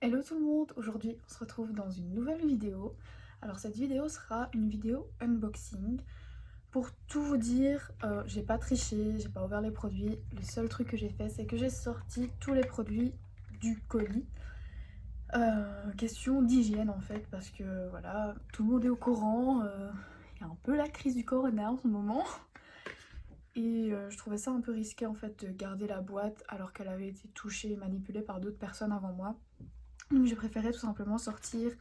Hello tout le monde, aujourd'hui on se retrouve dans une nouvelle vidéo. Alors cette vidéo sera une vidéo unboxing. Pour tout vous dire, j'ai pas triché, j'ai pas ouvert les produits. Le seul truc que j'ai fait c'est que j'ai sorti tous les produits du colis. Question d'hygiène en fait parce que voilà, tout le monde est au courant. Il y a un peu la crise du corona en ce moment. Et je trouvais ça un peu risqué en fait de garder la boîte alors qu'elle avait été touchée et manipulée par d'autres personnes avant moi. Donc j'ai préféré tout simplement sortir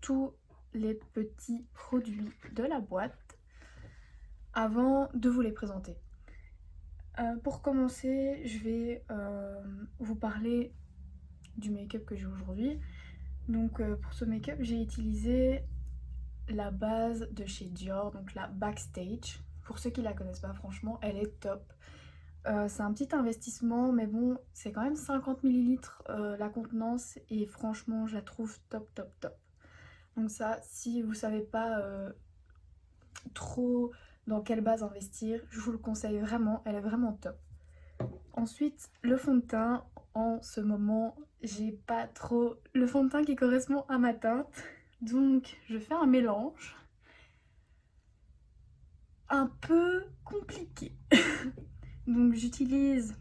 tous les petits produits de la boîte avant de vous les présenter. Pour commencer, je vais vous parler du make-up que j'ai aujourd'hui. Donc pour ce make-up, j'ai utilisé la base de chez Dior, donc la Backstage. Pour ceux qui la connaissent pas, franchement, elle est top. C'est un petit investissement, mais bon, c'est quand même 50 millilitres la contenance et franchement, je la trouve top, top, top. Donc ça, si vous savez pas trop dans quelle base investir, je vous le conseille vraiment, elle est vraiment top. Ensuite, le fond de teint, en ce moment, j'ai pas trop le fond de teint qui correspond à ma teinte. Donc, je fais un mélange un peu compliqué. Donc, j'utilise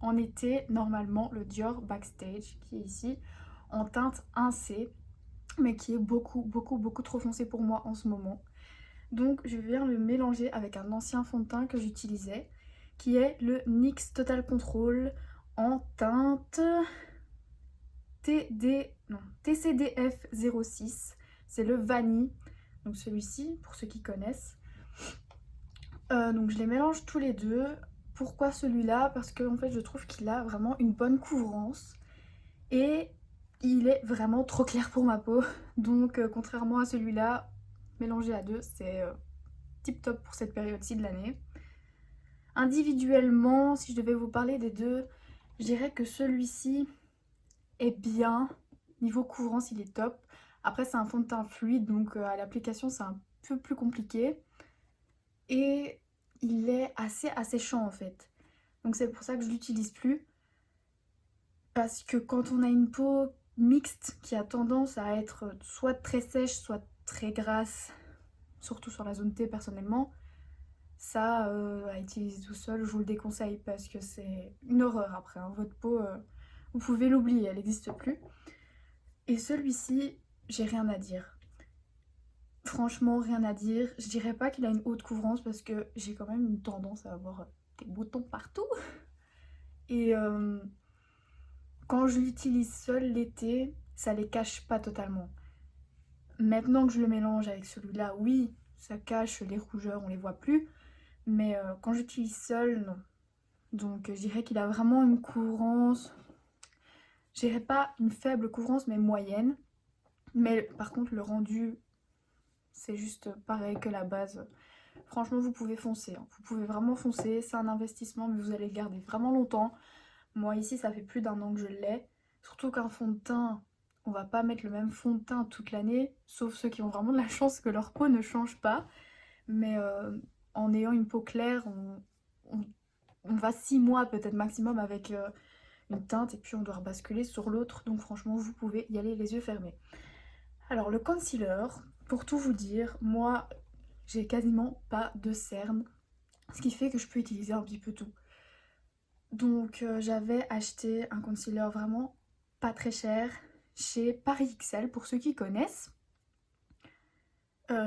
en été, normalement, le Dior Backstage qui est ici, en teinte 1C, mais qui est beaucoup trop foncé pour moi en ce moment. Donc je viens le mélanger avec un ancien fond de teint que j'utilisais, qui est le NYX Total Control en teinte TCDF 06. C'est le vanille, donc celui-ci pour ceux qui connaissent. Donc je les mélange tous les deux. Pourquoi celui-là? Parce que en fait je trouve qu'il a vraiment une bonne couvrance et il est vraiment trop clair pour ma peau. Donc contrairement à celui-là, mélangé à deux, c'est tip top pour cette période-ci de l'année. Individuellement, si je devais vous parler des deux, je dirais que celui-ci est bien. Niveau couvrance, il est top. Après, c'est un fond de teint fluide, donc à l'application, c'est un peu plus compliqué. Et il est assez asséchant en fait. Donc c'est pour ça que je l'utilise plus. Parce que quand on a une peau mixte qui a tendance à être soit très sèche, soit très grasse, surtout sur la zone T personnellement, ça, à utiliser tout seul, je vous le déconseille parce que c'est une horreur après, hein. Votre peau, vous pouvez l'oublier, elle n'existe plus. Et celui-ci, j'ai rien à dire. Franchement, rien à dire. Je dirais pas qu'il a une haute couvrance parce que j'ai quand même une tendance à avoir des boutons partout. Et quand je l'utilise seul l'été, ça les cache pas totalement. Maintenant que je le mélange avec celui-là, oui, ça cache les rougeurs, on les voit plus. Mais quand j'utilise seul, non. Donc je dirais qu'il a vraiment une couvrance, je dirais pas une faible couvrance mais moyenne. Mais par contre le rendu c'est juste pareil que la base. Franchement vous pouvez foncer, hein. Vous pouvez vraiment foncer, c'est un investissement mais vous allez le garder vraiment longtemps. Moi ici ça fait plus d'un an que je l'ai. Surtout qu'un fond de teint, on va pas mettre le même fond de teint toute l'année, sauf ceux qui ont vraiment de la chance que leur peau ne change pas. Mais en ayant une peau claire, on va 6 mois peut-être maximum avec une teinte et puis on doit rebasculer sur l'autre. Donc franchement, vous pouvez y aller les yeux fermés. Alors le concealer, pour tout vous dire, moi j'ai quasiment pas de cernes, ce qui fait que je peux utiliser un petit peu tout. Donc j'avais acheté un concealer vraiment pas très cher chez Paris XL pour ceux qui connaissent.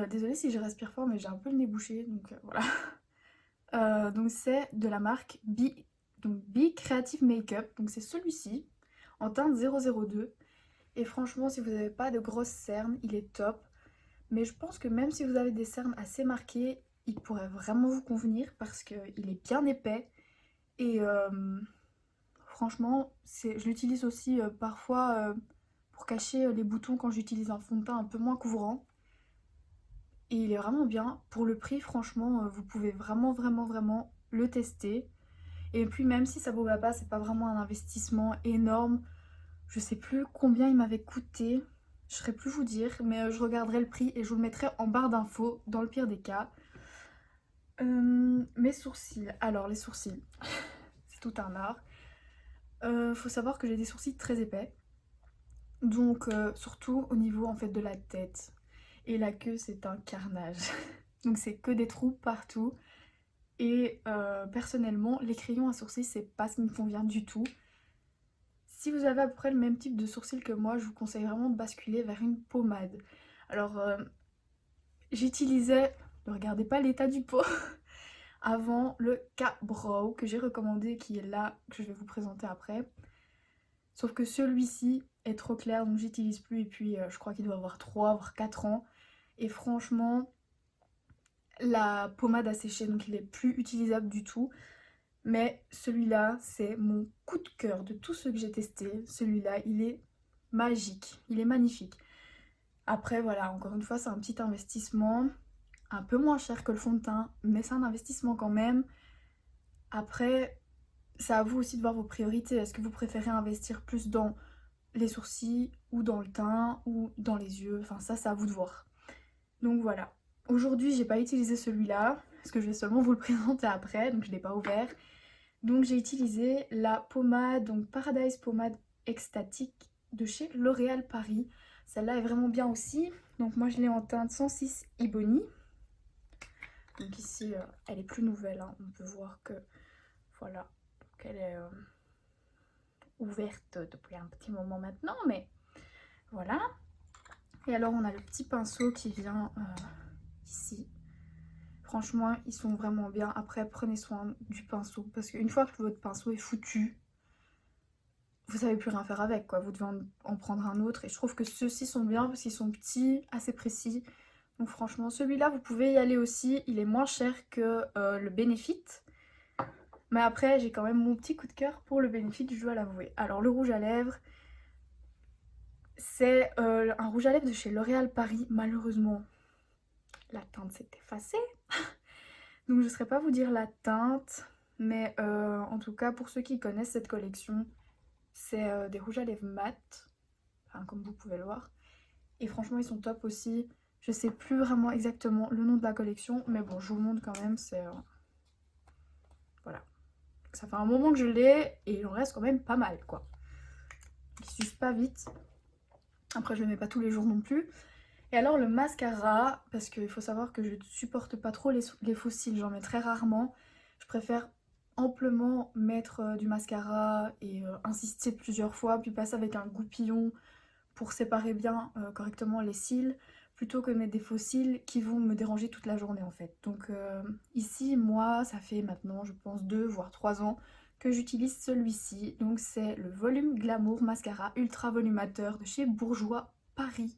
Désolée si je respire fort mais j'ai un peu le nez bouché donc voilà. Donc c'est de la marque Be Creative Makeup, donc c'est celui-ci en teinte 002 et franchement si vous n'avez pas de grosses cernes il est top, mais je pense que même si vous avez des cernes assez marquées il pourrait vraiment vous convenir parce qu'il est bien épais et franchement je l'utilise aussi parfois pour cacher les boutons quand j'utilise un fond de teint un peu moins couvrant. Et il est vraiment bien. Pour le prix, franchement, vous pouvez vraiment le tester. Et puis même si ça vous va pas, c'est pas vraiment un investissement énorme. Je sais plus combien il m'avait coûté. Je saurais plus vous dire, mais je regarderai le prix et je vous le mettrai en barre d'infos dans le pire des cas. Mes sourcils. Alors les sourcils, c'est tout un art. Faut savoir que j'ai des sourcils très épais. Donc surtout au niveau en fait de la tête. Et la queue c'est un carnage. Donc c'est que des trous partout. Et personnellement les crayons à sourcils c'est pas ce qui me convient du tout. Si vous avez à peu près le même type de sourcils que moi, je vous conseille vraiment de basculer vers une pommade. Alors j'utilisais, ne regardez pas l'état du pot, avant le K-Brow que j'ai recommandé, qui est là, que je vais vous présenter après. Sauf que celui-ci est trop clair, donc j'utilise plus. Et puis je crois qu'il doit avoir 3 voire 4 ans. Et franchement, la pommade a séché, donc il est plus utilisable du tout. Mais celui-là, c'est mon coup de cœur de tous ceux que j'ai testés. Celui-là, il est magique, il est magnifique. Après, voilà, encore une fois, c'est un petit investissement. Un peu moins cher que le fond de teint, mais c'est un investissement quand même. Après, c'est à vous aussi de voir vos priorités. Est-ce que vous préférez investir plus dans les sourcils ou dans le teint ou dans les yeux? Enfin ça, c'est à vous de voir. Donc voilà. Aujourd'hui, j'ai pas utilisé celui-là parce que je vais seulement vous le présenter après, donc je l'ai pas ouvert. Donc j'ai utilisé la pommade, donc Paradise Pommade Extatique de chez L'Oréal Paris. Celle-là est vraiment bien aussi. Donc moi je l'ai en teinte 106 Ebony. Donc ici, elle est plus nouvelle, hein. On peut voir que voilà, qu'elle est ouverte depuis un petit moment maintenant, mais voilà. Et alors on a le petit pinceau qui vient ici. Franchement, ils sont vraiment bien. Après, prenez soin du pinceau, parce qu'une fois que votre pinceau est foutu, vous savez plus rien faire avec, quoi. Vous devez en prendre un autre. Et je trouve que ceux-ci sont bien parce qu'ils sont petits, assez précis. Donc franchement, celui-là, vous pouvez y aller aussi. Il est moins cher que le Benefit. Mais après, j'ai quand même mon petit coup de cœur pour le Benefit, je dois l'avouer. Alors, le rouge à lèvres, c'est un rouge à lèvres de chez L'Oréal Paris. Malheureusement, la teinte s'est effacée. Donc, je ne saurais pas vous dire la teinte. Mais en tout cas, pour ceux qui connaissent cette collection, c'est des rouges à lèvres mat. Enfin, comme vous pouvez le voir. Et franchement, ils sont top aussi. Je sais plus vraiment exactement le nom de la collection. Mais bon, je vous le montre quand même. C'est... voilà. Ça fait un moment que je l'ai et il en reste quand même pas mal, quoi. Il s'use pas vite. Après, je le mets pas tous les jours non plus. Et alors, le mascara, parce qu'il faut savoir que je ne supporte pas trop les faux cils, j'en mets très rarement. Je préfère amplement mettre du mascara et insister plusieurs fois, puis passer avec un goupillon pour séparer bien correctement les cils, plutôt que mettre des faux cils qui vont me déranger toute la journée en fait. Donc ici, moi, ça fait maintenant, je pense, 2 voire 3 ans que j'utilise celui-ci. Donc c'est le Volume Glamour Mascara Ultra Volumateur de chez Bourjois Paris.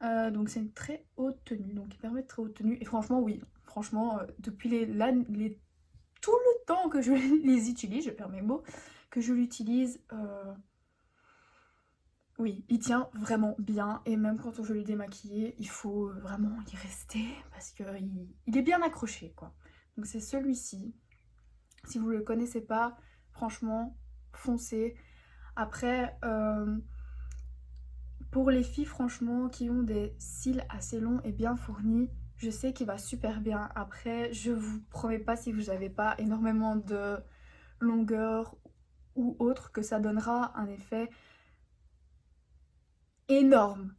Donc c'est une très haute tenue, donc il permet de très haute tenue. Et franchement, oui, franchement, depuis tout le temps que je les utilise, je perds mes mots, que je l'utilise... oui, il tient vraiment bien et même quand je l'ai démaquillé, il faut vraiment y rester parce qu'il est bien accroché, quoi. Donc c'est celui-ci. Si vous ne le connaissez pas, franchement, foncez. Après, pour les filles, franchement, qui ont des cils assez longs et bien fournis, je sais qu'il va super bien. Après, je vous promets pas, si vous n'avez pas énormément de longueur ou autre, que ça donnera un effet énorme.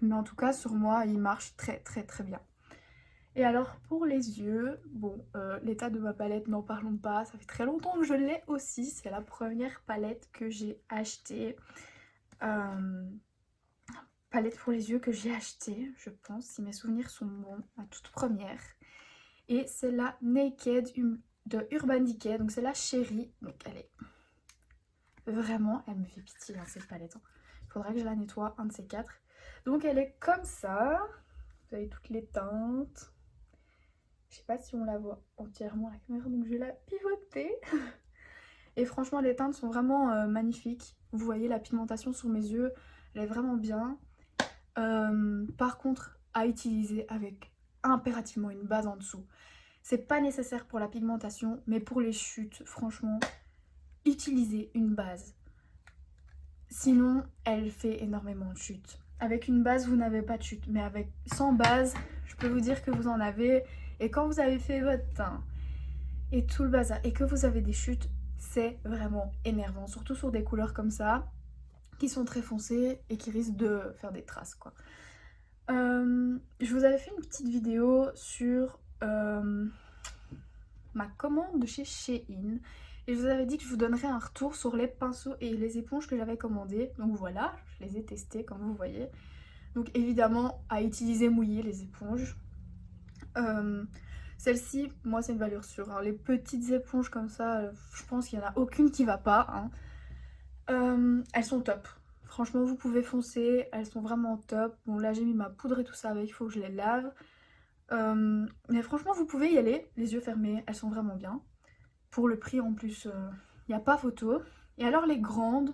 Mais en tout cas, sur moi, il marche très très très bien. Et alors, pour les yeux, bon, l'état de ma palette, n'en parlons pas. Ça fait très longtemps que je l'ai aussi. C'est la première palette que j'ai achetée. Palette pour les yeux que j'ai achetée, je pense, si mes souvenirs sont bons, la toute première. Et c'est la Naked de Urban Decay. Donc c'est la chérie. Donc elle est vraiment, elle me fait pitié, hein, cette palette. Il faudrait que je la nettoie, un de ces quatre. Donc elle est comme ça. Vous avez toutes les teintes. Je sais pas si on la voit entièrement à la caméra, donc je vais la pivoter. Et franchement, les teintes sont vraiment magnifiques. Vous voyez la pigmentation sur mes yeux, elle est vraiment bien. Par contre, à utiliser avec impérativement une base en dessous. C'est pas nécessaire pour la pigmentation, mais pour les chutes, franchement, utilisez une base. Sinon, elle fait énormément de chutes. Avec une base, vous n'avez pas de chute, mais avec sans base, je peux vous dire que vous en avez. Et quand vous avez fait votre teint et tout le bazar et que vous avez des chutes, c'est vraiment énervant, surtout sur des couleurs comme ça. qui sont très foncés et qui risquent de faire des traces quoi. Je vous avais fait une petite vidéo sur ma commande de chez Shein et je vous avais dit que je vous donnerais un retour sur les pinceaux et les éponges que j'avais commandés. Donc voilà, je les ai testés comme vous voyez. Donc évidemment à utiliser mouillé les éponges. Celle-ci, moi c'est une valeur sûre, hein. Les petites éponges comme ça, je pense qu'il n'y en a aucune qui va pas, hein. Elles sont top. Franchement vous pouvez foncer, elles sont vraiment top. Bon là j'ai mis ma poudre et tout ça avec, il faut que je les lave. Mais franchement vous pouvez y aller, les yeux fermés, elles sont vraiment bien. Pour le prix en plus, il n'y a pas photo. Et alors les grandes,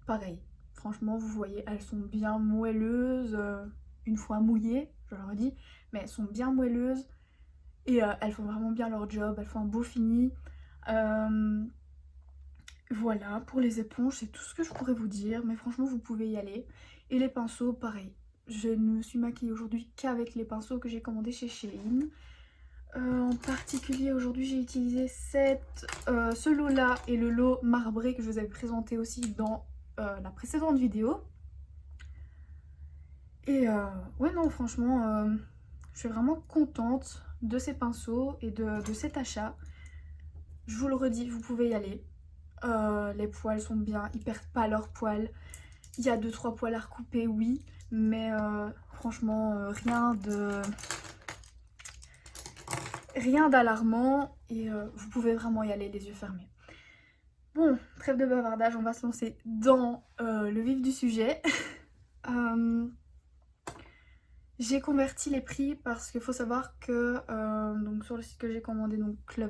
pareil. Franchement vous voyez, elles sont bien moelleuses, une fois mouillées, je leur ai dit, mais elles sont bien moelleuses. Et elles font vraiment bien leur job, elles font un beau fini. Voilà, pour les éponges, c'est tout ce que je pourrais vous dire. Mais franchement, vous pouvez y aller. Et les pinceaux, pareil. Je ne me suis maquillée aujourd'hui qu'avec les pinceaux que j'ai commandés chez Shein. En particulier, aujourd'hui, j'ai utilisé ce lot-là et le lot marbré que je vous avais présenté aussi dans la précédente vidéo. Et ouais, non, franchement, je suis vraiment contente de ces pinceaux et de cet achat. Je vous le redis, vous pouvez y aller. Les poils sont bien, ils perdent pas leurs poils. Il y a 2-3 poils à recouper, oui, mais franchement, rien d'alarmant et vous pouvez vraiment y aller les yeux fermés. Bon, trêve de bavardage, on va se lancer dans le vif du sujet. J'ai converti les prix parce qu'il faut savoir que donc sur le site que j'ai commandé, donc oui,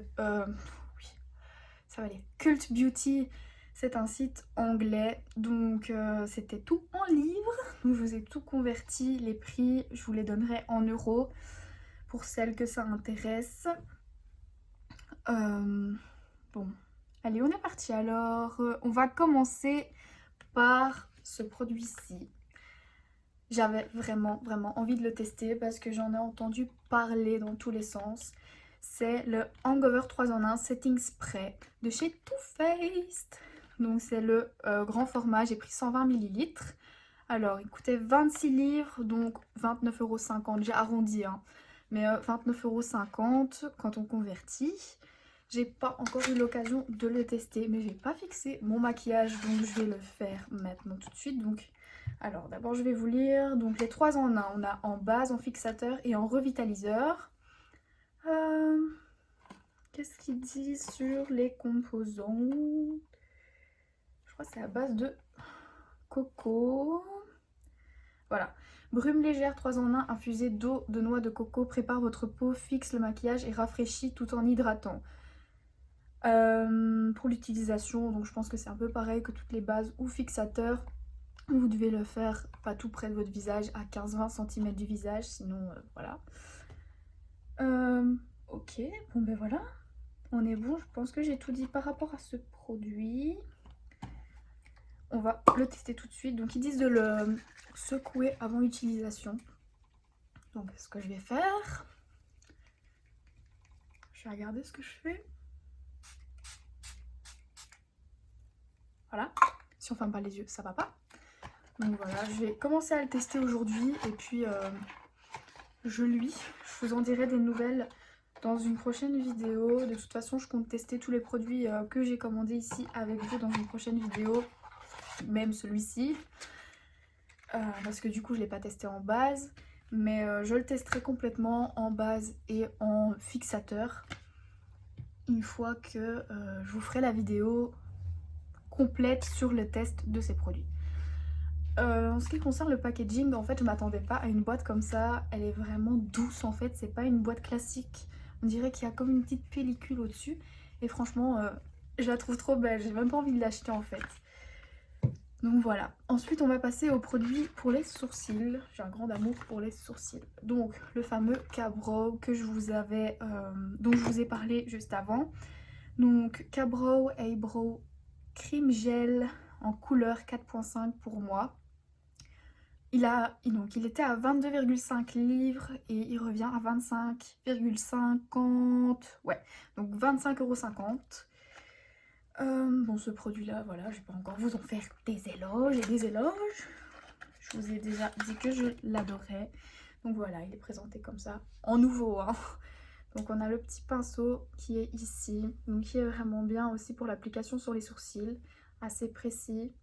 ça va aller, Cult Beauty, c'est un site anglais, donc c'était tout en livres, donc je vous ai tout converti, les prix, je vous les donnerai en euros pour celles que ça intéresse. Bon, allez, on est parti alors, on va commencer par ce produit-ci. J'avais vraiment envie de le tester parce que j'en ai entendu parler dans tous les sens. C'est le Hangover 3 en 1 Setting Spray de chez Too Faced. Donc c'est le grand format, j'ai pris 120 ml. Alors il coûtait 26 livres, donc 29,50 €, j'ai arrondi, hein, mais 29,50 € quand on convertit. J'ai pas encore eu l'occasion de le tester, mais j'ai pas fixé mon maquillage, donc je vais le faire maintenant tout de suite. Donc, alors d'abord je vais vous lire donc les 3 en 1. On a en base, en fixateur et en revitaliseur. Qu'est-ce qu'il dit sur les composants? Je crois que c'est à base de coco. Voilà. Brume légère 3 en 1 infusée d'eau de noix de coco prépare votre peau, fixe le maquillage et rafraîchit tout en hydratant. Pour l'utilisation, donc je pense que c'est un peu pareil que toutes les bases ou fixateurs. Vous devez le faire pas tout près de votre visage, à 15-20 cm du visage, sinon voilà. Ok, bon ben voilà, on est bon, je pense que j'ai tout dit par rapport à ce produit. On va le tester tout de suite. Donc ils disent de le secouer avant utilisation. Donc ce que je vais faire, je vais regarder ce que je fais. Voilà, si on ferme pas les yeux, ça va pas. Donc voilà, je vais commencer à le tester aujourd'hui et puis je vous en dirai des nouvelles dans une prochaine vidéo. De toute façon, je compte tester tous les produits que j'ai commandés ici avec vous dans une prochaine vidéo, même celui-ci. Parce que du coup, je ne l'ai pas testé en base, mais je le testerai complètement en base et en fixateur une fois que je vous ferai la vidéo complète sur le test de ces produits. En ce qui concerne le packaging, en fait je m'attendais pas à une boîte comme ça. Elle est vraiment douce en fait, c'est pas une boîte classique. On dirait qu'il y a comme une petite pellicule au dessus. Et franchement je la trouve trop belle, j'ai même pas envie de l'acheter en fait. Donc voilà. Ensuite on va passer aux produits pour les sourcils. J'ai un grand amour pour les sourcils. Donc le fameux Ka-Brow que je vous avais dont je vous ai parlé juste avant. Donc Ka-Brow Eyebrow Cream Gel en couleur 4.5 pour moi. Il était à 22,5 livres et il revient à 25,50. Ouais, donc 25,50 €. Bon, ce produit-là, voilà, je vais pas encore vous en faire des éloges et des éloges. Je vous ai déjà dit que je l'adorais. Donc voilà, il est présenté comme ça, en nouveau, hein. Donc on a le petit pinceau qui est ici, donc qui est vraiment bien aussi pour l'application sur les sourcils, assez précis.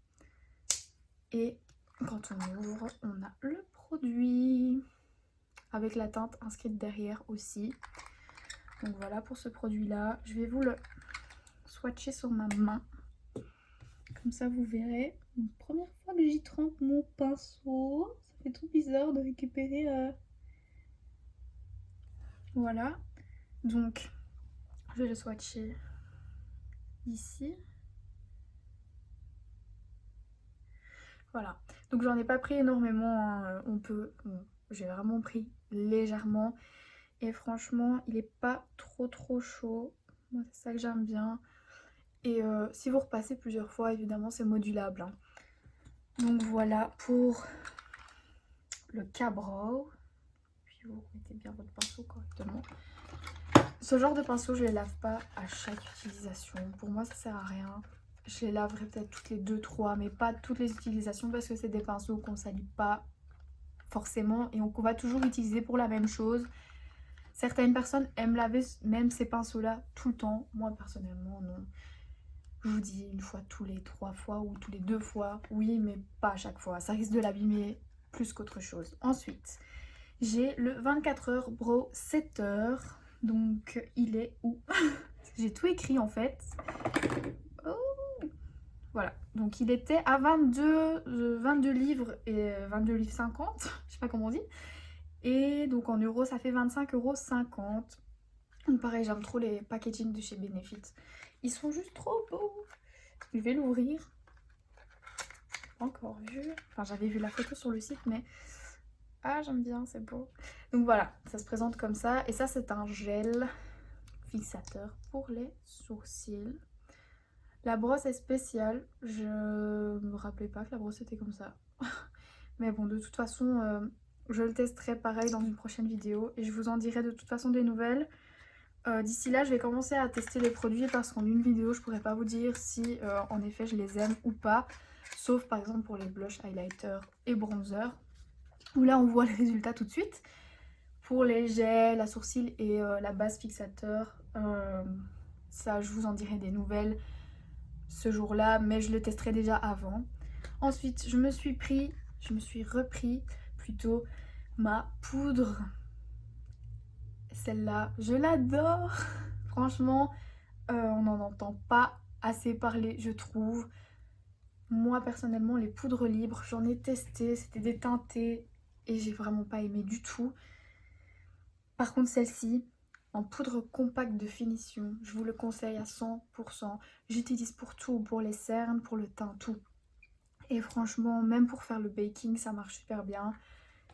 Et quand on ouvre, on a le produit avec la teinte inscrite derrière aussi. Donc voilà pour ce produit-là. Je vais vous le swatcher sur ma main. Comme ça vous verrez. Une première fois que j'y trempe mon pinceau. Ça fait tout bizarre de récupérer... Voilà. Donc je vais le swatcher ici. Voilà. Donc j'en ai pas pris énormément. Hein. J'ai vraiment pris légèrement. Et franchement, il est pas trop chaud. Moi, c'est ça que j'aime bien. Et si vous repassez plusieurs fois, évidemment, c'est modulable. Hein. Donc voilà pour le Ka-Brow. Puis vous mettez bien votre pinceau correctement. Ce genre de pinceau, je les lave pas à chaque utilisation. Pour moi, ça sert à rien. Je les laverai peut-être toutes les 2-3, mais pas toutes les utilisations parce que c'est des pinceaux qu'on salit pas forcément et qu'on va toujours utiliser pour la même chose. Certaines personnes aiment laver même ces pinceaux-là tout le temps. Moi, personnellement, non. Je vous dis une fois tous les 3 fois ou tous les 2 fois. Oui, mais pas à chaque fois. Ça risque de l'abîmer plus qu'autre chose. Ensuite, j'ai le 24 heures Brow Setter. Donc, il est où? J'ai tout écrit en fait. Oh, voilà. Donc, il était à 22 livres et 22 livres 50. Je sais pas comment on dit. Et donc, en euros, ça fait 25,50 €. Donc, pareil, j'aime trop les packaging de chez Benefit. Ils sont juste trop beaux. Je vais l'ouvrir. Pas encore vu. Enfin, j'avais vu la photo sur le site, mais... Ah, j'aime bien, c'est beau. Donc voilà, ça se présente comme ça. Et ça, c'est un gel fixateur pour les sourcils. La brosse est spéciale. Je me rappelais pas que la brosse était comme ça. Mais bon, de toute façon, je le testerai pareil dans une prochaine vidéo. Et je vous en dirai de toute façon des nouvelles. D'ici là, je vais commencer à tester les produits parce qu'en une vidéo, je pourrais pas vous dire si en effet je les aime ou pas. Sauf par exemple pour les blush, highlighter et bronzer. Où là, on voit les résultats tout de suite. Pour les gels à sourcils et la base fixateur, ça, je vous en dirai des nouvelles ce jour-là, mais je le testerai déjà avant. Ensuite, je me suis repris plutôt ma poudre. Celle-là, je l'adore. Franchement, on n'en entend pas assez parler, je trouve. Moi, personnellement, les poudres libres, j'en ai testé, c'était des teintés et j'ai vraiment pas aimé du tout. Par contre, celle-ci, en poudre compacte de finition, je vous le conseille à 100%. J'utilise pour tout, pour les cernes, pour le teint, tout. Et franchement, même pour faire le baking, ça marche super bien.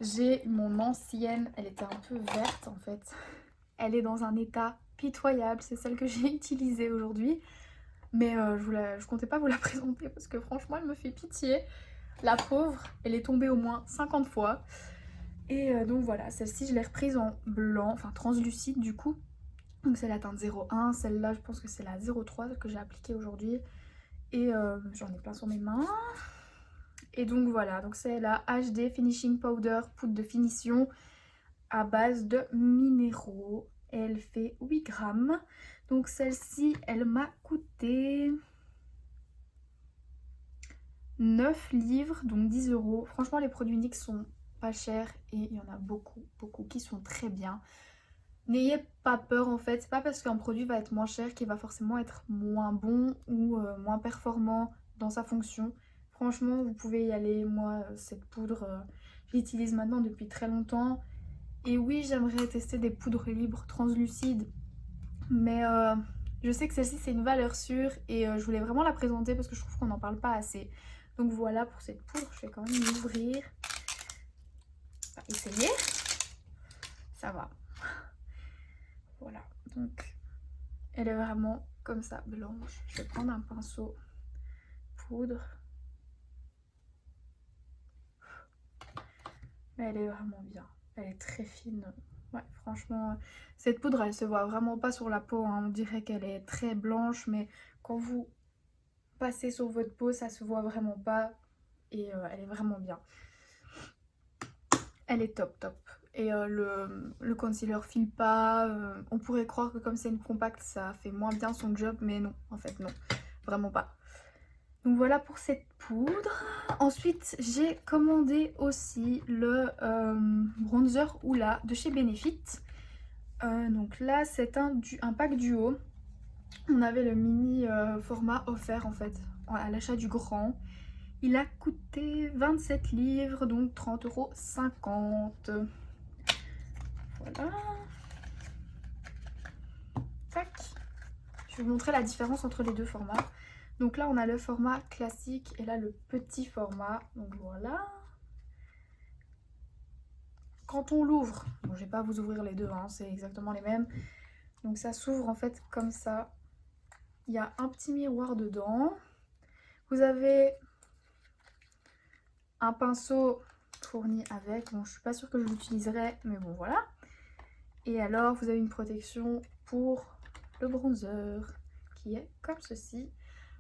J'ai mon ancienne, elle était un peu verte en fait. Elle est dans un état pitoyable, c'est celle que j'ai utilisée aujourd'hui. Mais je comptais pas vous la présenter parce que franchement, elle me fait pitié. La pauvre, elle est tombée au moins 50 fois. Et donc voilà, celle-ci, je l'ai reprise en blanc, enfin translucide du coup. Donc c'est la teinte 01, celle-là, je pense que c'est la 03 que j'ai appliquée aujourd'hui. Et j'en ai plein sur mes mains. Et donc voilà, donc c'est la HD Finishing Powder, poudre de finition à base de minéraux. Et elle fait 8 grammes. Donc celle-ci, elle m'a coûté 9 livres, donc 10 €. Franchement, les produits NYX sont pas chers et il y en a beaucoup qui sont très bien. N'ayez pas peur en fait, c'est pas parce qu'un produit va être moins cher qu'il va forcément être moins bon ou moins performant dans sa fonction. Franchement, vous pouvez y aller. Moi, cette poudre, je l'utilise maintenant depuis très longtemps. Et oui, j'aimerais tester des poudres libres translucides. Mais je sais que celle-ci, c'est une valeur sûre. Et je voulais vraiment la présenter parce que je trouve qu'on n'en parle pas assez. Donc voilà pour cette poudre. Je vais quand même l'ouvrir. On va essayer. Ça va. Voilà. Donc, elle est vraiment comme ça, blanche. Je vais prendre un pinceau poudre. Mais elle est vraiment bien. Elle est très fine. Ouais, franchement, cette poudre, elle se voit vraiment pas sur la peau. Hein. On dirait qu'elle est très blanche, mais quand vous passer sur votre peau, ça se voit vraiment pas. Et elle est vraiment bien. Elle est top top. Et le concealer file pas. On pourrait croire que comme c'est une compacte, ça fait moins bien son job. Mais non, en fait non. Vraiment pas. Donc voilà pour cette poudre. Ensuite, j'ai commandé aussi le bronzer Hoola de chez Benefit. Donc là, c'est un pack duo. On avait le mini format offert en fait à l'achat du grand. Il a coûté 27 livres, donc 30,50 €. Voilà. Tac. Je vais vous montrer la différence entre les deux formats. Donc là, on a le format classique et là, le petit format. Donc voilà. Quand on l'ouvre, bon, je vais pas vous ouvrir les deux, hein, c'est exactement les mêmes. Donc ça s'ouvre en fait comme ça. Il y a un petit miroir dedans. Vous avez un pinceau fourni avec. Bon, je suis pas sûre que je l'utiliserai, mais bon, voilà. Et alors, vous avez une protection pour le bronzer qui est comme ceci.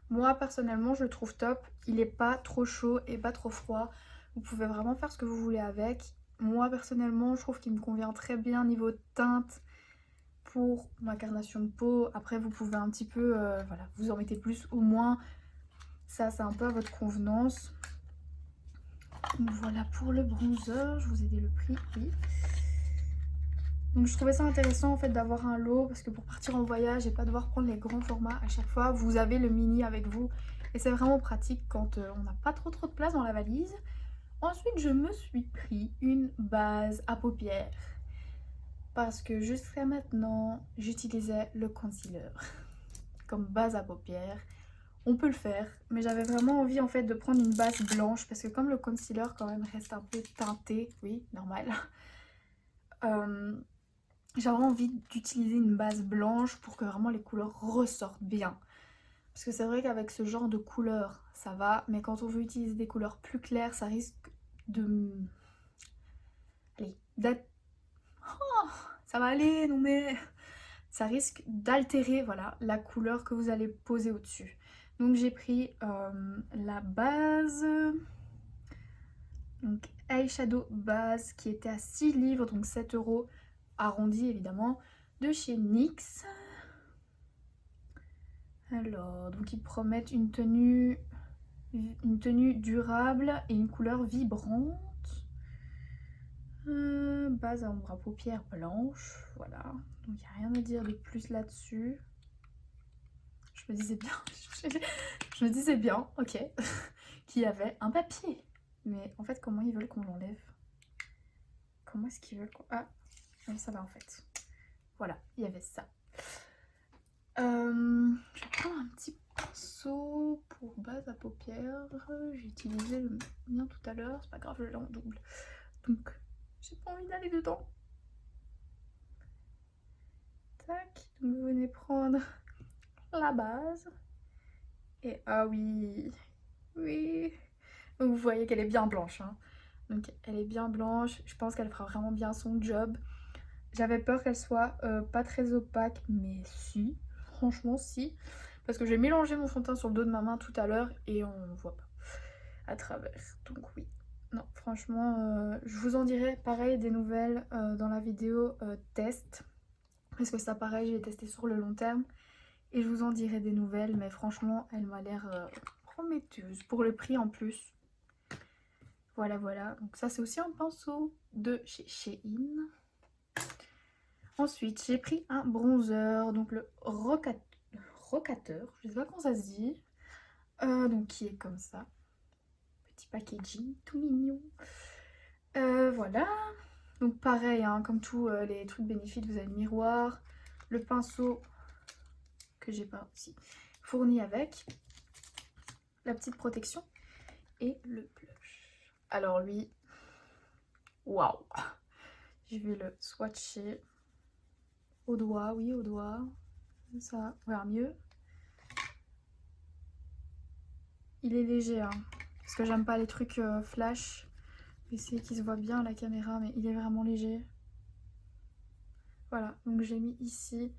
Moi, personnellement, je le trouve top. Il n'est pas trop chaud et pas trop froid. Vous pouvez vraiment faire ce que vous voulez avec. Moi, personnellement, je trouve qu'il me convient très bien niveau teinte pour ma carnation de peau. Après, vous pouvez un petit peu, voilà, vous en mettez plus ou moins. Ça, c'est un peu à votre convenance. Donc voilà pour le bronzer. Je vous ai dit le prix, oui. Donc je trouvais ça intéressant en fait d'avoir un lot parce que pour partir en voyage et pas devoir prendre les grands formats à chaque fois, vous avez le mini avec vous et c'est vraiment pratique quand on n'a pas trop de place dans la valise. Ensuite je me suis pris une base à paupières parce que jusqu'à maintenant j'utilisais le concealer comme base à paupières. On peut le faire, mais j'avais vraiment envie en fait de prendre une base blanche parce que comme le concealer quand même reste un peu teinté, oui, normal. J'avais envie d'utiliser une base blanche pour que vraiment les couleurs ressortent bien. Parce que c'est vrai qu'avec ce genre de couleurs, ça va. Mais quand on veut utiliser des couleurs plus claires, ça risque de... Allez, d'être... Oh, ça va aller, non mais... Ça risque d'altérer, voilà, la couleur que vous allez poser au-dessus. Donc j'ai pris la base... Donc eyeshadow base qui était à 6 livres, donc 7 € arrondi évidemment, de chez NYX. Alors, donc ils promettent une tenue durable et une couleur vibrante. Base à ombre à paupières blanche, voilà. Donc il n'y a rien à dire de plus là-dessus. Je me disais bien, je me disais bien, ok, qu'il y avait un papier. Mais en fait, comment ils veulent qu'on l'enlève? Comment est-ce qu'ils veulent qu'on... Ah, ça va en fait. Voilà, il y avait ça. Je vais prendre un petit pinceau pour base à paupières. J'ai utilisé le mien tout à l'heure, c'est pas grave, je l'ai en double. Donc, j'ai pas envie d'aller dedans. Tac, donc vous venez prendre la base. Et ah oui, oui. Donc vous voyez qu'elle est bien blanche, hein. Donc elle est bien blanche, je pense qu'elle fera vraiment bien son job. J'avais peur qu'elle soit pas très opaque, mais si, franchement si. Parce que j'ai mélangé mon fond de teint sur le dos de ma main tout à l'heure et on voit pas à travers. Donc oui, non, franchement, je vous en dirai pareil des nouvelles dans la vidéo test. Parce que ça pareil, j'ai testé sur le long terme. Et je vous en dirai des nouvelles, mais franchement, elle m'a l'air prometteuse. Pour le prix en plus. Voilà, voilà. Donc ça, c'est aussi un pinceau de chez Shein. Ensuite, j'ai pris un bronzer, donc le Rocateur, je sais pas comment ça se dit. Donc qui est comme ça. Petit packaging, tout mignon. Voilà. Donc pareil, hein, comme tous les trucs Benefit, vous avez le miroir, le pinceau que j'ai pas aussi fourni avec, la petite protection et le blush. Alors lui, waouh! Je vais le swatcher au doigt, oui au doigt, ça va mieux. Il est léger, hein, parce que j'aime pas les trucs flash. Essayer qu'il se voit bien à la caméra, mais il est vraiment léger. Voilà, donc j'ai mis ici.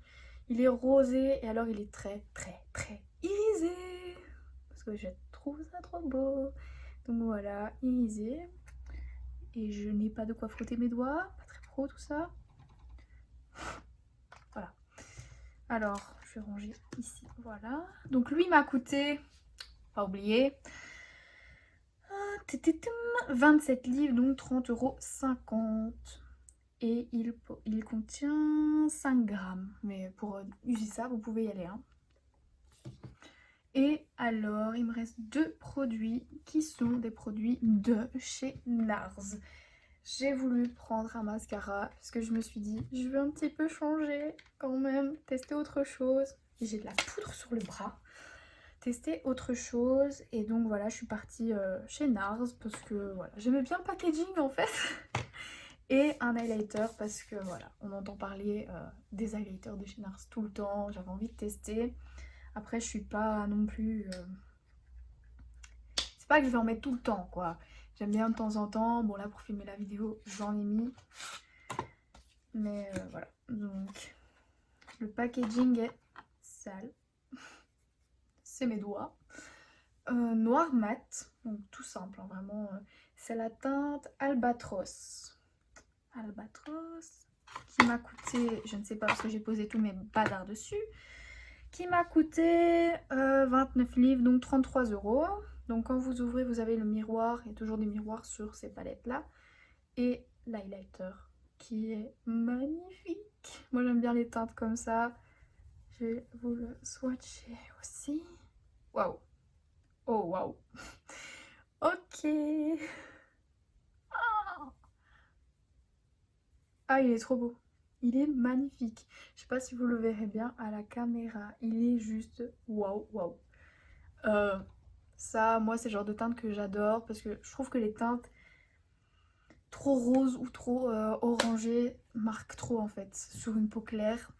Il est rosé et alors il est très très très irisé. que je trouve ça trop beau. Donc voilà, irisé. Et je n'ai pas de quoi frotter mes doigts, pas très pro tout ça. Voilà. Alors, je vais ranger ici, voilà. Donc lui m'a coûté, pas oublier, 27 livres, donc 30,50 €. Et il contient 5 grammes. Mais pour user ça, vous pouvez y aller. Hein. Et alors, il me reste 2 produits qui sont des produits de chez NARS. J'ai voulu prendre un mascara parce que je me suis dit, je veux un petit peu changer quand même, tester autre chose. J'ai de la poudre sur le bras. Tester autre chose. Et donc voilà, je suis partie chez NARS parce que voilà, j'aimais bien le packaging en fait. Et un highlighter parce que voilà, on entend parler des highlighters de chez NARS tout le temps. J'avais envie de tester. Après, je suis pas non plus... C'est pas que je vais en mettre tout le temps, quoi. J'aime bien de temps en temps. Bon, là, pour filmer la vidéo, j'en ai mis. Mais voilà. Donc, le packaging est sale. C'est mes doigts. Noir mat. Donc, tout simple, hein, vraiment. C'est la teinte Albatros. Albatros. Qui m'a coûté... Je ne sais pas parce que j'ai posé tous mes badards dessus. Qui m'a coûté 29 livres, donc 33 €. Donc quand vous ouvrez, vous avez le miroir, il y a toujours des miroirs sur ces palettes là. Et l'highlighter qui est magnifique. Moi j'aime bien les teintes comme ça. Je vais vous le swatcher aussi. Waouh. Oh waouh. Ok. Ah, il est trop beau. Il est magnifique. Je sais pas si vous le verrez bien à la caméra. Il est juste waouh, waouh. Ça, moi, c'est le genre de teinte que j'adore parce que je trouve que les teintes trop roses ou trop orangées marquent trop en fait sur une peau claire.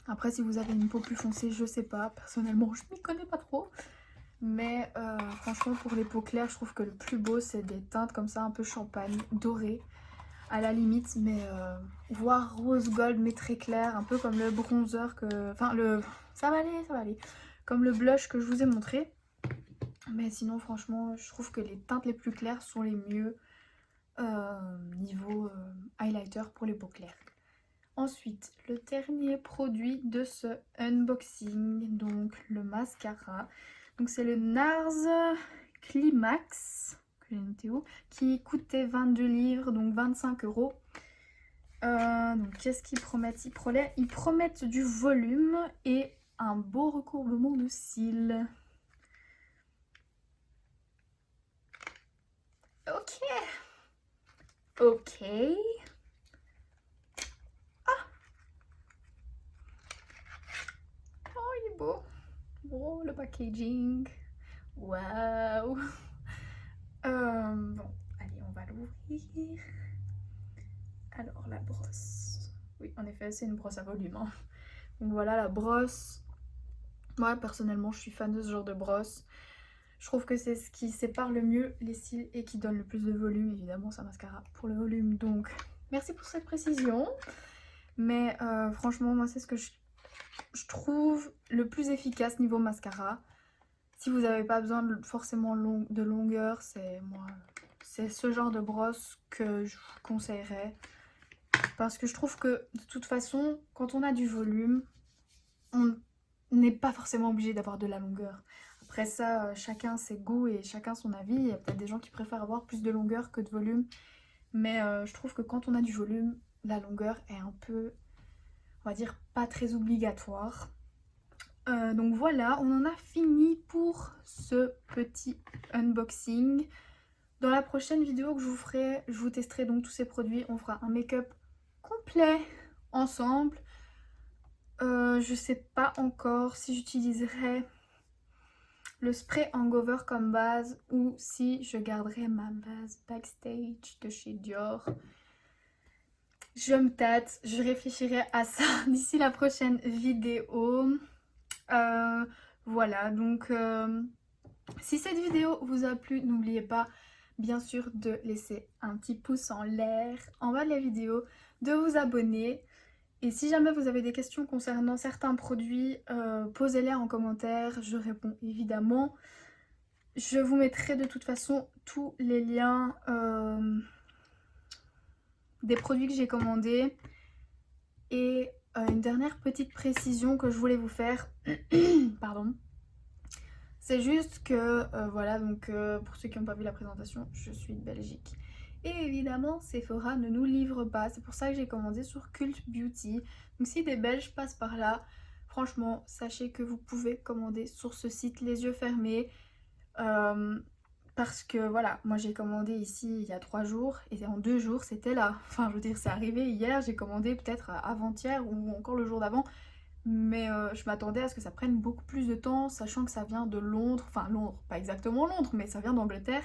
Après, si vous avez une peau plus foncée, je sais pas. Personnellement, je m'y connais pas trop. Mais franchement, pour les peaux claires, je trouve que le plus beau, c'est des teintes comme ça, un peu champagne, dorées. À la limite, mais voire rose gold mais très clair, un peu comme le bronzer que... Enfin, ça va aller, ça va aller. Comme le blush que je vous ai montré. Mais sinon, franchement, je trouve que les teintes les plus claires sont les mieux niveau highlighter pour les peaux claires. Ensuite, le dernier produit de ce unboxing, donc le mascara. Donc c'est le NARS Climax. Qui coûtait 22 livres, donc 25 €. Donc qu'est-ce qu'ils promettent? Ils promettent du volume et un beau recourbement de cils. Ok. Ok. Ah. Oh, il est beau. Oh, le packaging. Waouh. Bon, allez, on va l'ouvrir. Alors, la brosse. Oui, en effet, c'est une brosse à volume. Hein. Donc voilà la brosse. Moi, personnellement, je suis fan de ce genre de brosse. Je trouve que c'est ce qui sépare le mieux les cils et qui donne le plus de volume. Évidemment, c'est un mascara pour le volume. Donc, merci pour cette précision. Mais franchement, moi, c'est ce que je trouve le plus efficace niveau mascara. Si vous n'avez pas besoin forcément de longueur, c'est ce genre de brosse que je vous conseillerais. Parce que je trouve que de toute façon, quand on a du volume, on n'est pas forcément obligé d'avoir de la longueur. Après ça, chacun ses goûts et chacun son avis. Il y a peut-être des gens qui préfèrent avoir plus de longueur que de volume. Mais je trouve que quand on a du volume, la longueur est un peu, on va dire, pas très obligatoire. Donc voilà, on en a fini pour ce petit unboxing. Dans la prochaine vidéo que je vous ferai, je vous testerai donc tous ces produits. On fera un make-up complet ensemble. Je sais pas encore si j'utiliserai le spray hangover comme base ou si je garderai ma base Backstage de chez Dior. Je me tâte, je réfléchirai à ça d'ici la prochaine vidéo. Voilà, donc si cette vidéo vous a plu, n'oubliez pas bien sûr de laisser un petit pouce en l'air en bas de la vidéo, de vous abonner. Et si jamais vous avez des questions concernant certains produits, posez-les en commentaire, je réponds évidemment. Je vous mettrai de toute façon tous les liens des produits que j'ai commandés. Et une dernière petite précision que je voulais vous faire, pardon, c'est juste que, voilà, donc pour ceux qui n'ont pas vu la présentation, je suis de Belgique. Et évidemment, Sephora ne nous livre pas, c'est pour ça que j'ai commandé sur Cult Beauty. Donc si des Belges passent par là, franchement, sachez que vous pouvez commander sur ce site les yeux fermés. Parce que voilà, moi j'ai commandé ici il y a 3 jours et en 2 jours c'était là. Enfin je veux dire c'est arrivé hier, j'ai commandé peut-être avant-hier ou encore le jour d'avant. Mais je m'attendais à ce que ça prenne beaucoup plus de temps, sachant que ça vient de Londres, enfin Londres, pas exactement Londres, mais ça vient d'Angleterre.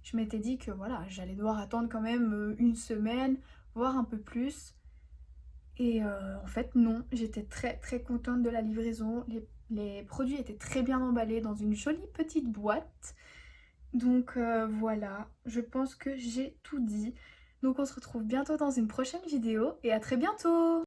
Je m'étais dit que voilà, j'allais devoir attendre quand même une semaine, voire un peu plus. Et en fait non, j'étais très très contente de la livraison. Les produits étaient très bien emballés dans une jolie petite boîte. Donc voilà, je pense que j'ai tout dit. Donc on se retrouve bientôt dans une prochaine vidéo et à très bientôt!